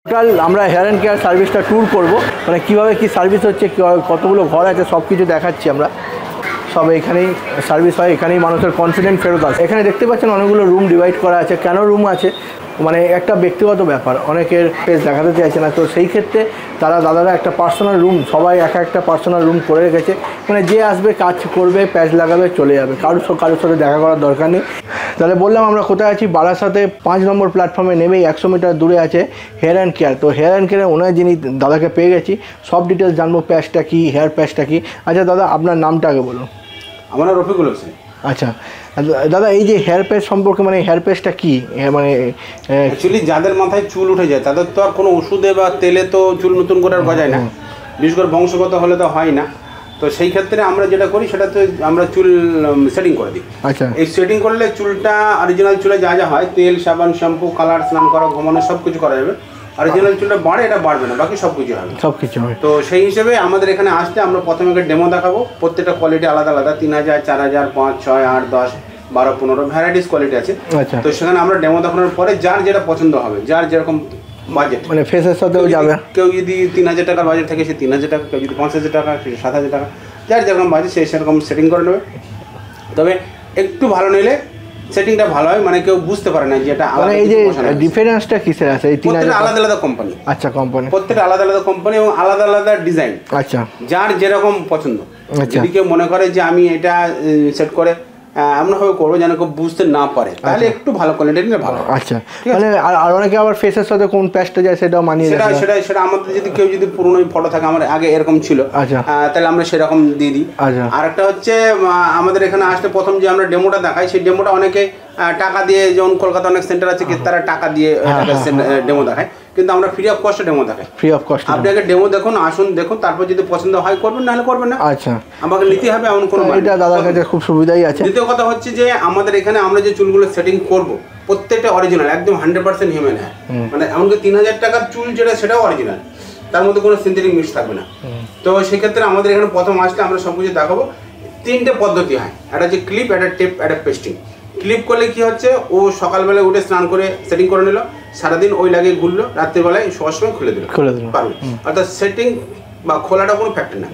Total আমরা hair and care সার্ভিসটা tour করব, মানে কীভাবে কী সার্ভিস হচ্ছে, কতগুলো ঘর আছে সব কিছু দেখাচ্ছি আমরা। সব এখানেই সার্ভিস হয়, এখানেই মানুষের কনফিডেন্ট ফেরত আসে। এখানে দেখতে পাচ্ছেন অনেকগুলো রুম ডিভাইড করা আছে। কেন রুম আছে, মানে একটা ব্যক্তিগত ব্যাপার, অনেকের ফেস দেখাতে চাইছে না, তো সেই ক্ষেত্রে দাদারা একটা পার্সোনাল রুম, সবাই একটা পার্সোনাল রুম করে রেখেছে, মানে যে আসবে কাজ করবে, প্যাচ লাগাবে, চলে যাবে, কারোর সাথে দেখা করার দরকার নেই। তাহলে বললাম আমরা কোথায় আছি, বারাসাতে 5 নম্বর প্ল্যাটফর্মে নেমেই 100 মিটার দূরে আছে হেয়ার অ্যান্ড কেয়ার। তো হেয়ার অ্যান্ড কেয়ারে ওনার যিনি দাদাকে পেয়ে গেছি, সব ডিটেলস জানবো, প্যাচটা কী, হেয়ার প্যাচটা কী। আচ্ছা দাদা, আপনার নামটা আগে বলুন। আমার নাম রফিকুল হোসেন। আচ্ছা দাদা, এই যে হেয়ার প্যাচ সম্পর্কে, মানে হেয়ার প্যাচটা কী, মানে অ্যাকচুয়ালি যাদের মাথায় চুল উঠে যায় তাদের তো আর কোনো ওষুধে বা তেলে তো চুল নতুন করে আর গজায় না, বিশেষ করে বংশগত হলে তো হয় না। তো সেই ক্ষেত্রে আমরা যেটা করি সেটা তো আমরা চুল সেটিং করে দিই। আচ্ছা, এই সেটিং করলে চুলটা অরিজিনাল চুলে যা যা হয়, তেল, সাবান, শ্যাম্পু, কালার, স্নান করা, ঘুমানো, সব কিছু করা যাবে। অরিজিনাল চুলটা বাড়ে, এটা বাড়বে না, বাকি সব কিছু হবে, সব কিছু হবে। তো সেই হিসেবে আমাদের এখানে আসতে আমরা প্রথমে ডেমো দেখাবো। প্রত্যেকটা কোয়ালিটি আলাদা আলাদা, 3000, 4000, 5, 6, 8, 10, 12, 15 ভ্যারাইটিস কোয়ালিটি আছে। আচ্ছা, তো সেখানে আমরা ডেমো দেখানোর পরে যার যেটা পছন্দ হবে, যার যেরকম বাজেট, মানে ফেসের সাথেও যাবে। কেউ যদি 3000 টাকার বাজেট থাকে সে 3000 টাকা, কেউ যদি 5000 টাকা, সে 7000 টাকা, যার যেরকম বাজেট সে সেরকম সেটিং করে নেবে। তবে একটু ভালো নিলে সেটিংটা ভালো হয়, মানে কেউ বুঝতে পারে না যে এটা আলাদা। এই যে ডিফারেন্সটা কিসের আছে, এই 3000 আলাদা আলাদা কোম্পানি। আচ্ছা, কোম্পানি প্রত্যেকটা আলাদা আলাদা কোম্পানি এবং আলাদা আলাদা ডিজাইন। আচ্ছা, যার যেরকম পছন্দ। যদি কেউ মনে করে যে আমি এটা সেট করে এমনভাবে করবো যেন কেউ বুঝতে না পারে, তাহলে একটু ভালো কোয়ালিটি নিলে ভালো। আচ্ছা, মানে আর অনেকে আবার ফেসের সাথে কোন প্যাচটা যায় সেটাও মানিয়ে সেটা আমাদের যদি কেউ যদি পুরনো ফটো থাকে, আমার আগে এরকম ছিল, আচ্ছা, তাহলে আমরা সেরকম দিয়ে দিই। আর একটা হচ্ছে আমাদের এখানে আসলে প্রথম যে আমরা ডেমোটা দেখাই, সেই ডেমোটা অনেকে টাকা দিয়ে, যেমন কলকাতা অনেক সেন্টার আছে তারা টাকা দিয়ে ডেমো দেখায়, কিন্তু আমরা ফ্রি অফ কস্টে ডেমো দেখাই। Free of cost. আপনি আগে ডেমো দেখুন, আসুন, দেখুন, তারপর যদি পছন্দ হয় করবেন, নাহলে করবেন না। আচ্ছা, আমাকে নিতে হবে এমন কোনো, এটা দাদার কাছে খুব সুবিধাই আছে। দ্বিতীয় কথা হচ্ছে যে আমাদের এখানে আমরা যে চুলগুলো সেটিং করব প্রত্যেকটা অরিজিনাল, একদম 100% হিউম্যান হেয়ার, মানে এমনকি 3000 টাকার চুল যেটা সেটাও অরিজিনাল, তার মধ্যে কোনো সিনথেটিক মিক্স থাকবে না। তো সেক্ষেত্রে আমাদের এখানে প্রথম আসলে আমরা সব কিছু দেখাবো। 3টে পদ্ধতি হয়, একটা হচ্ছে ক্লিপ, একটা টেপ, একটা পেস্টিং। ক্লিপ করলে কি হচ্ছে, ও সকালবেলায় উঠে স্নান করে সেটিং করে নিল, সারাদিন ওই লাগিয়ে ঘুরলো, রাত্রিবেলায় শোয়ার সময় খুলে দিল পারবে, অর্থাৎ সেটিং বা খোলাটা কোনো ফ্যাক্টর না।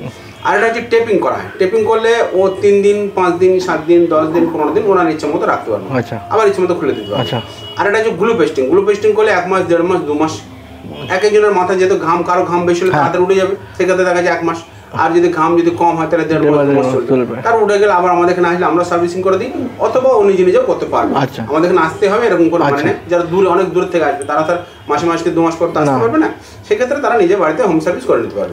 আর এটা হচ্ছে টেপিং করা হয়। টেপিং করলে ও 3 দিন, 5 দিন, 7 দিন, 10 দিন, 15 দিন ওনার ইচ্ছে মতো রাখতে পারবে, আবার ইচ্ছে মতো খুলে দিতে পারবে। আর এটা হচ্ছে গ্লু পেস্টিং। গ্লু পেস্টিং করলে 1 মাস, 1.5 মাস, 2 মাস, এক একজনের মাথায় যেহেতু ঘাম, কারো ঘাম বেশি হলে তাড়াতাড়ি উঠে যাবে, সেক্ষেত্রে দেখা যায় 1 মাস। আর যদি ঘাম যদি কম হয় তাহলে 1.5 মাস চলবে, তার উঠে গেলে আবার আমাদের এখানে আসলে আমরা সার্ভিসিং করে দিই, অথবা ও নিজে নিজেও করতে পারবে। আমাদের এখানে আসতে হবে এরকম কোনো মানে নেই। যারা অনেক দূর থেকে আসবে তারা তার মাসে 2 মাস পর তো আসতে পারবে না, সেক্ষেত্রে তারা নিজের বাড়িতে হোম সার্ভিস করে নিতে পারবে।